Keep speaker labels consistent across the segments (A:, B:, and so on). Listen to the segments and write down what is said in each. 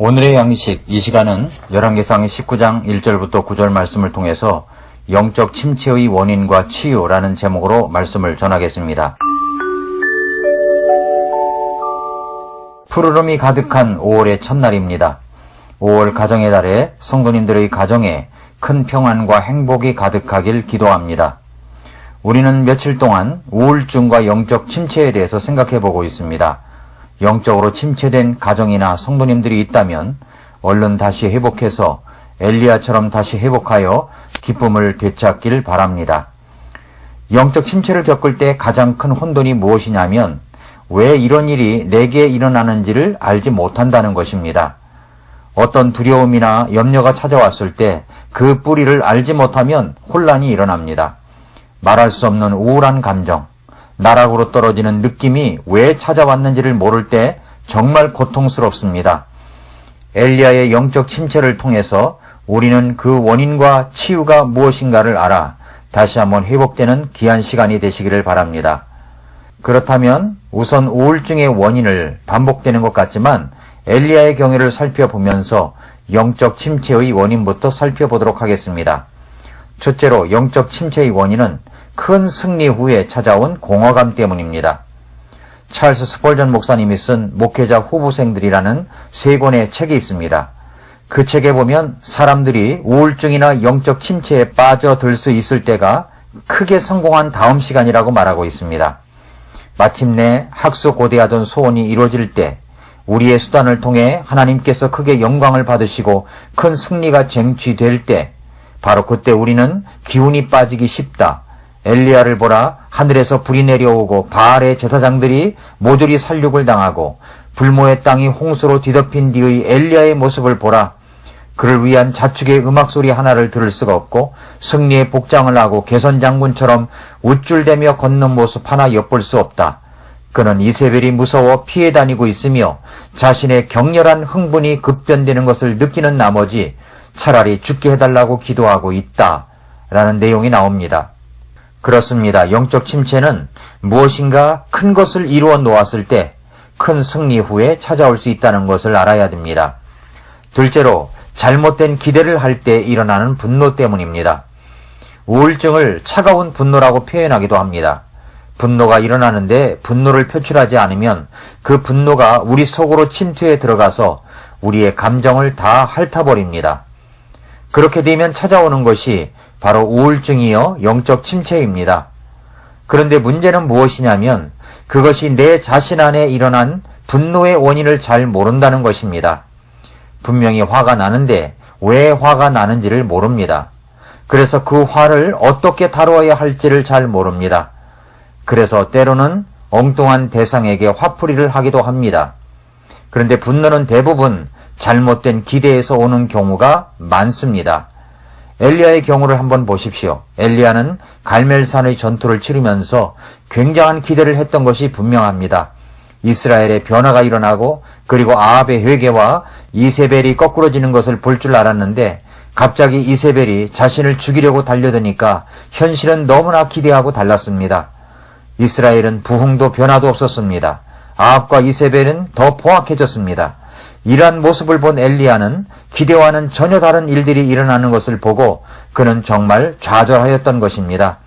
A: 오늘의 양식, 이 시간은 열왕기상 19장 1절부터 9절 말씀을 통해서 영적 침체의 원인과 치유라는 제목으로 말씀을 전하겠습니다. 푸르름이 가득한 5월의 첫날입니다. 5월 가정의 달에 성도님들의 가정에 큰 평안과 행복이 가득하길 기도합니다. 우리는 며칠 동안 우울증과 영적 침체에 대해서 생각해 보고 있습니다. 영적으로 침체된 가정이나 성도님들이 있다면 얼른 다시 회복해서 엘리야처럼 다시 회복하여 기쁨을 되찾길 바랍니다. 영적 침체를 겪을 때 가장 큰 혼돈이 무엇이냐면 왜 이런 일이 내게 일어나는지를 알지 못한다는 것입니다. 어떤 두려움이나 염려가 찾아왔을 때 그 뿌리를 알지 못하면 혼란이 일어납니다. 말할 수 없는 우울한 감정, 나락으로 떨어지는 느낌이 왜 찾아왔는지를 모를 때 정말 고통스럽습니다. 엘리야의 영적 침체를 통해서 우리는 그 원인과 치유가 무엇인가를 알아 다시 한번 회복되는 귀한 시간이 되시기를 바랍니다. 그렇다면 우선 우울증의 원인을 반복되는 것 같지만 엘리야의 경우를 살펴보면서 영적 침체의 원인부터 살펴보도록 하겠습니다. 첫째로 영적 침체의 원인은 큰 승리 후에 찾아온 공허감 때문입니다. 찰스 스펄전 목사님이 쓴 목회자 후보생들이라는 3권의 책이 있습니다. 그 책에 보면 사람들이 우울증이나 영적 침체에 빠져들 수 있을 때가 크게 성공한 다음 시간이라고 말하고 있습니다. 마침내 학수고대하던 소원이 이루어질 때 우리의 수단을 통해 하나님께서 크게 영광을 받으시고 큰 승리가 쟁취될 때 바로 그때 우리는 기운이 빠지기 쉽다. 엘리야를 보라, 하늘에서 불이 내려오고 바알의 제사장들이 모조리 살육을 당하고 불모의 땅이 홍수로 뒤덮인 뒤의 엘리야의 모습을 보라. 그를 위한 자축의 음악소리 하나를 들을 수가 없고 승리의 복장을 하고 개선장군처럼 우쭐대며 걷는 모습 하나 엿볼 수 없다. 그는 이세벨이 무서워 피해 다니고 있으며 자신의 격렬한 흥분이 급변되는 것을 느끼는 나머지 차라리 죽게 해달라고 기도하고 있다. 라는 내용이 나옵니다. 그렇습니다. 영적 침체는 무엇인가 큰 것을 이루어 놓았을 때 큰 승리 후에 찾아올 수 있다는 것을 알아야 됩니다. 둘째로 잘못된 기대를 할 때 일어나는 분노 때문입니다. 우울증을 차가운 분노라고 표현하기도 합니다. 분노가 일어나는데 분노를 표출하지 않으면 그 분노가 우리 속으로 침투해 들어가서 우리의 감정을 다 핥아버립니다. 그렇게 되면 찾아오는 것이 바로 우울증이요 영적 침체입니다. 그런데 문제는 무엇이냐면 그것이 내 자신 안에 일어난 분노의 원인을 잘 모른다는 것입니다. 분명히 화가 나는데 왜 화가 나는지를 모릅니다. 그래서 그 화를 어떻게 다루어야 할지를 잘 모릅니다. 그래서 때로는 엉뚱한 대상에게 화풀이를 하기도 합니다. 그런데 분노는 대부분 잘못된 기대에서 오는 경우가 많습니다. 엘리야의 경우를 한번 보십시오. 엘리야는 갈멜산의 전투를 치르면서 굉장한 기대를 했던 것이 분명합니다. 이스라엘의 변화가 일어나고 그리고 아합의 회개와 이세벨이 거꾸러지는 것을 볼 줄 알았는데 갑자기 이세벨이 자신을 죽이려고 달려드니까 현실은 너무나 기대하고 달랐습니다. 이스라엘은 부흥도 변화도 없었습니다. 아합과 이세벨은 더 포악해졌습니다. 이러한 모습을 본 엘리야는 기대와는 전혀 다른 일들이 일어나는 것을 보고 그는 정말 좌절하였던 것입니다.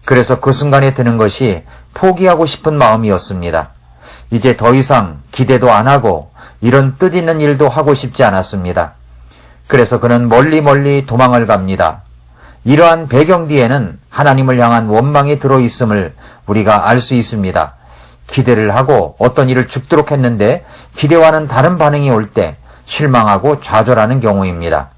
A: 그래서 그 순간에 드는 것이 포기하고 싶은 마음이었습니다. 이제 더 이상 기대도 안 하고 이런 뜻있는 일도 하고 싶지 않았습니다. 그래서 그는 멀리 도망을 갑니다. 이러한 배경 뒤에는 하나님을 향한 원망이 들어있음을 우리가 알 수 있습니다. 기대를 하고 어떤 일을 죽도록 했는데 기대와는 다른 반응이 올 때 실망하고 좌절하는 경우입니다.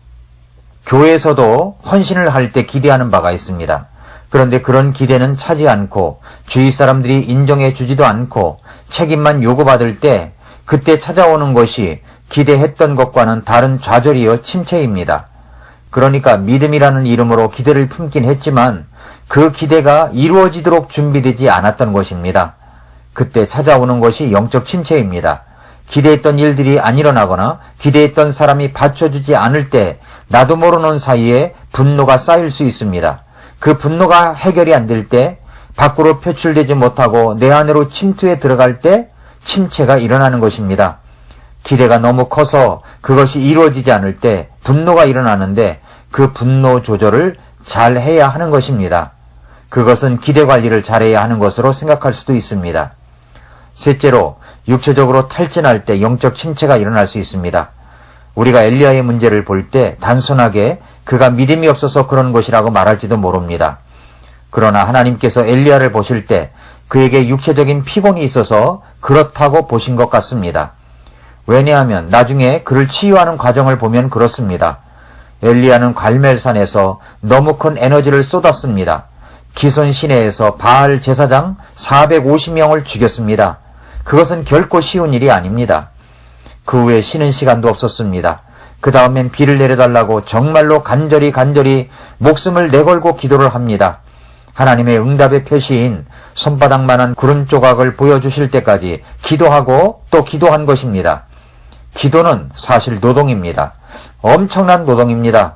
A: 교회에서도 헌신을 할 때 기대하는 바가 있습니다. 그런데 그런 기대는 차지 않고 주위 사람들이 인정해 주지도 않고 책임만 요구받을 때 그때 찾아오는 것이 기대했던 것과는 다른 좌절이요 침체입니다. 그러니까 믿음이라는 이름으로 기대를 품긴 했지만 그 기대가 이루어지도록 준비되지 않았던 것입니다. 그때 찾아오는 것이 영적 침체입니다. 기대했던 일들이 안 일어나거나 기대했던 사람이 받쳐주지 않을 때 나도 모르는 사이에 분노가 쌓일 수 있습니다. 그 분노가 해결이 안 될 때 밖으로 표출되지 못하고 내 안으로 침투해 들어갈 때 침체가 일어나는 것입니다. 기대가 너무 커서 그것이 이루어지지 않을 때 분노가 일어나는데 그 분노 조절을 잘 해야 하는 것입니다. 그것은 기대 관리를 잘해야 하는 것으로 생각할 수도 있습니다. 셋째로, 육체적으로 탈진할 때 영적 침체가 일어날 수 있습니다. 우리가 엘리야의 문제를 볼 때 단순하게 그가 믿음이 없어서 그런 것이라고 말할지도 모릅니다. 그러나 하나님께서 엘리야를 보실 때 그에게 육체적인 피곤이 있어서 그렇다고 보신 것 같습니다. 왜냐하면 나중에 그를 치유하는 과정을 보면 그렇습니다. 엘리야는 갈멜산에서 너무 큰 에너지를 쏟았습니다. 기손 시내에서 바알 제사장 450명을 죽였습니다. 그것은 결코 쉬운 일이 아닙니다. 그 후에 쉬는 시간도 없었습니다. 그 다음엔 비를 내려달라고 정말로 간절히 목숨을 내걸고 기도를 합니다. 하나님의 응답의 표시인 손바닥만한 구름 조각을 보여주실 때까지 기도하고 또 기도한 것입니다. 기도는 사실 노동입니다. 엄청난 노동입니다.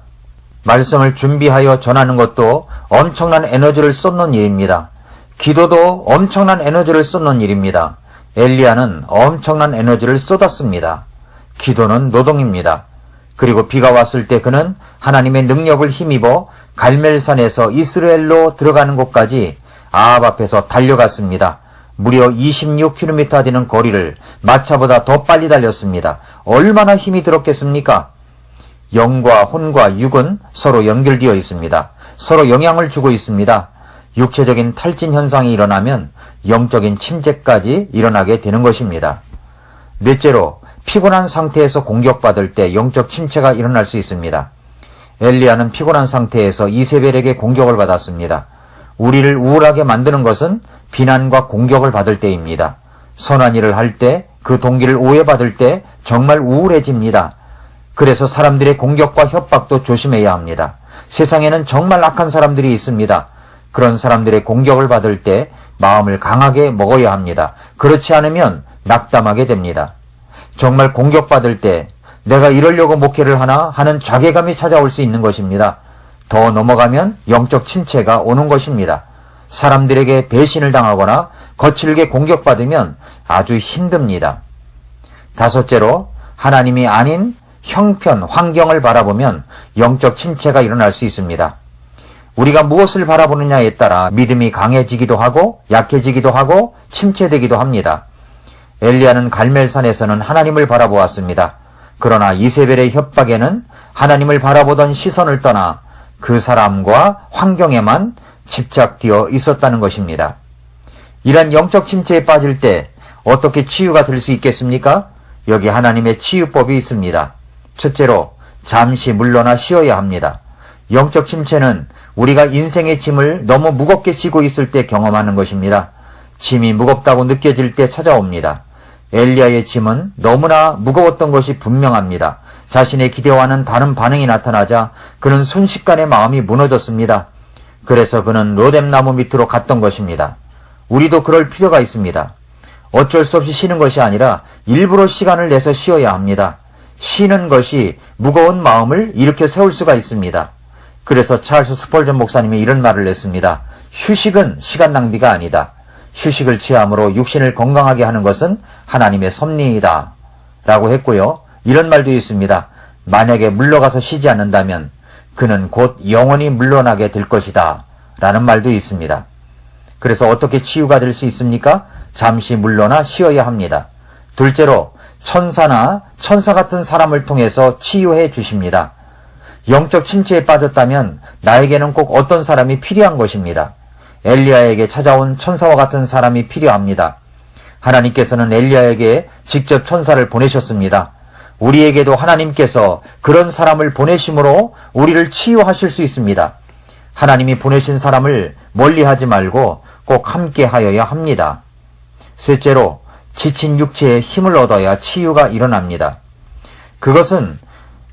A: 말씀을 준비하여 전하는 것도 엄청난 에너지를 쏟는 일입니다. 기도도 엄청난 에너지를 쏟는 일입니다. 엘리야는 엄청난 에너지를 쏟았습니다. 기도는 노동입니다. 그리고 비가 왔을 때 그는 하나님의 능력을 힘입어 갈멜산에서 이스라엘로 들어가는 곳까지 아합 앞에서 달려갔습니다. 무려 26km 되는 거리를 마차보다 더 빨리 달렸습니다. 얼마나 힘이 들었겠습니까? 영과 혼과 육은 서로 연결되어 있습니다. 서로 영향을 주고 있습니다. 육체적인 탈진 현상이 일어나면 영적인 침체까지 일어나게 되는 것입니다. 넷째로, 피곤한 상태에서 공격받을 때 영적 침체가 일어날 수 있습니다. 엘리야는 피곤한 상태에서 이세벨에게 공격을 받았습니다. 우리를 우울하게 만드는 것은 비난과 공격을 받을 때입니다. 선한 일을 할 때, 그 동기를 오해받을 때 정말 우울해집니다. 그래서 사람들의 공격과 협박도 조심해야 합니다. 세상에는 정말 악한 사람들이 있습니다. 그런 사람들의 공격을 받을 때 마음을 강하게 먹어야 합니다. 그렇지 않으면 낙담하게 됩니다. 정말 공격받을 때 내가 이러려고 목회를 하나 하는 자괴감이 찾아올 수 있는 것입니다. 더 넘어가면 영적 침체가 오는 것입니다. 사람들에게 배신을 당하거나 거칠게 공격받으면 아주 힘듭니다. 다섯째로, 하나님이 아닌 형편, 환경을 바라보면 영적 침체가 일어날 수 있습니다. 우리가 무엇을 바라보느냐에 따라 믿음이 강해지기도 하고 약해지기도 하고 침체되기도 합니다. 엘리야는 갈멜산에서는 하나님을 바라보았습니다. 그러나 이세벨의 협박에는 하나님을 바라보던 시선을 떠나 그 사람과 환경에만 집착되어 있었다는 것입니다. 이런 영적 침체에 빠질 때 어떻게 치유가 될 수 있겠습니까? 여기 하나님의 치유법이 있습니다. 첫째로, 잠시 물러나 쉬어야 합니다. 영적 침체는 우리가 인생의 짐을 너무 무겁게 지고 있을 때 경험하는 것입니다. 짐이 무겁다고 느껴질 때 찾아옵니다. 엘리야의 짐은 너무나 무거웠던 것이 분명합니다. 자신의 기대와는 다른 반응이 나타나자 그는 순식간에 마음이 무너졌습니다. 그래서 그는 로뎀나무 밑으로 갔던 것입니다. 우리도 그럴 필요가 있습니다. 어쩔 수 없이 쉬는 것이 아니라 일부러 시간을 내서 쉬어야 합니다. 쉬는 것이 무거운 마음을 일으켜 세울 수가 있습니다. 그래서 찰스 스펄전 목사님이 이런 말을 했습니다. 휴식은 시간 낭비가 아니다. 휴식을 취함으로 육신을 건강하게 하는 것은 하나님의 섭리이다 라고 했고요. 이런 말도 있습니다. 만약에 물러가서 쉬지 않는다면 그는 곧 영원히 물러나게 될 것이다 라는 말도 있습니다. 그래서 어떻게 치유가 될 수 있습니까? 잠시 물러나 쉬어야 합니다. 둘째로, 천사나 천사 같은 사람을 통해서 치유해 주십니다. 영적 침체에 빠졌다면 나에게는 꼭 어떤 사람이 필요한 것입니다. 엘리야에게 찾아온 천사와 같은 사람이 필요합니다. 하나님께서는 엘리야에게 직접 천사를 보내셨습니다. 우리에게도 하나님께서 그런 사람을 보내심으로 우리를 치유하실 수 있습니다. 하나님이 보내신 사람을 멀리하지 말고 꼭 함께 하여야 합니다. 셋째로, 지친 육체에 힘을 얻어야 치유가 일어납니다. 그것은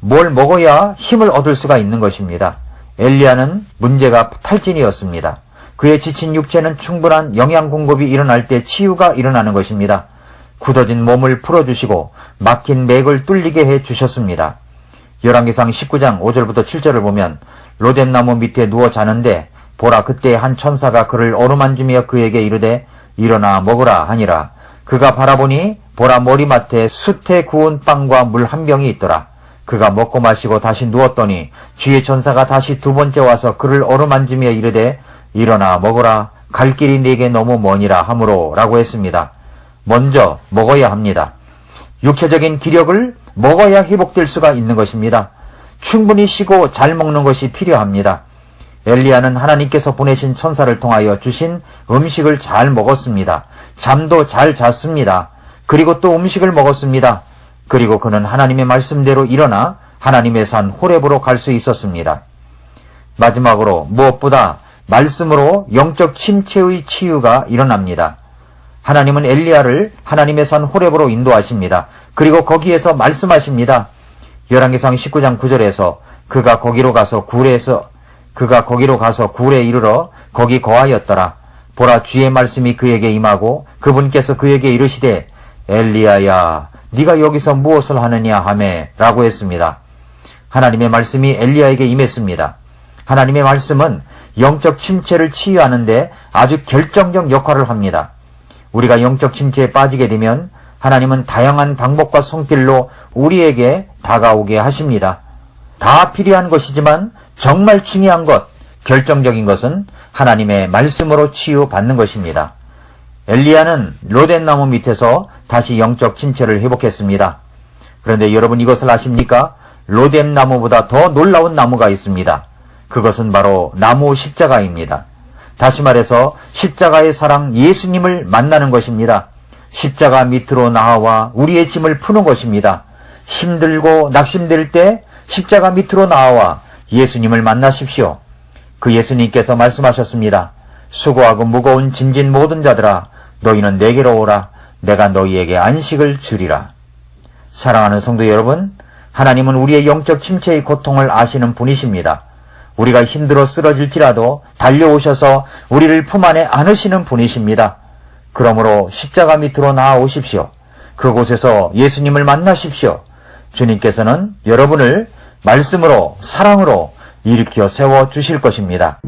A: 뭘 먹어야 힘을 얻을 수가 있는 것입니다. 엘리야는 문제가 탈진이었습니다. 그의 지친 육체는 충분한 영양 공급이 일어날 때 치유가 일어나는 것입니다. 굳어진 몸을 풀어주시고 막힌 맥을 뚫리게 해주셨습니다. 열왕기상 19장 5절부터 7절을 보면 로뎀나무 밑에 누워 자는데 보라, 그때 한 천사가 그를 어루만지며 그에게 이르되 일어나 먹으라 하니라. 그가 바라보니 보라 머리맡에 숯에 구운 빵과 물 한 병이 있더라. 그가 먹고 마시고 다시 누웠더니 주의 전사가 다시 두 번째 와서 그를 어루만지며 이르되 일어나 먹으라. 갈 길이 네게 너무 머니라 하므로 라고 했습니다. 먼저 먹어야 합니다. 육체적인 기력을 먹어야 회복될 수가 있는 것입니다. 충분히 쉬고 잘 먹는 것이 필요합니다. 엘리야는 하나님께서 보내신 천사를 통하여 주신 음식을 잘 먹었습니다. 잠도 잘 잤습니다. 그리고 또 음식을 먹었습니다. 그리고 그는 하나님의 말씀대로 일어나 하나님의 산 호렙으로 갈 수 있었습니다. 마지막으로 무엇보다 말씀으로 영적 침체의 치유가 일어납니다. 하나님은 엘리야를 하나님의 산 호렙으로 인도하십니다. 그리고 거기에서 말씀하십니다. 열왕기상 19장 9절에서 그가 거기로 가서 굴에 이르러 거기 거하였더라. 보라 주의 말씀이 그에게 임하고 그분께서 그에게 이르시되 엘리야야 네가 여기서 무엇을 하느냐 하매 라고 했습니다. 하나님의 말씀이 엘리야에게 임했습니다. 하나님의 말씀은 영적 침체를 치유하는데 아주 결정적 역할을 합니다. 우리가 영적 침체에 빠지게 되면 하나님은 다양한 방법과 손길로 우리에게 다가오게 하십니다. 다 필요한 것이지만 정말 중요한 것, 결정적인 것은 하나님의 말씀으로 치유받는 것입니다. 엘리야는 로뎀나무 밑에서 다시 영적 침체를 회복했습니다. 그런데 여러분 이것을 아십니까? 로뎀나무보다 더 놀라운 나무가 있습니다. 그것은 바로 나무 십자가입니다. 다시 말해서 십자가의 사랑 예수님을 만나는 것입니다. 십자가 밑으로 나와 우리의 짐을 푸는 것입니다. 힘들고 낙심될 때 십자가 밑으로 나와 예수님을 만나십시오. 그 예수님께서 말씀하셨습니다. 수고하고 무거운 짐진 모든 자들아 너희는 내게로 오라. 내가 너희에게 안식을 주리라. 사랑하는 성도 여러분, 하나님은 우리의 영적 침체의 고통을 아시는 분이십니다. 우리가 힘들어 쓰러질지라도 달려오셔서 우리를 품 안에 안으시는 분이십니다. 그러므로 십자가 밑으로 나아오십시오. 그곳에서 예수님을 만나십시오. 주님께서는 여러분을 말씀으로 사랑으로 일으켜 세워주실 것입니다.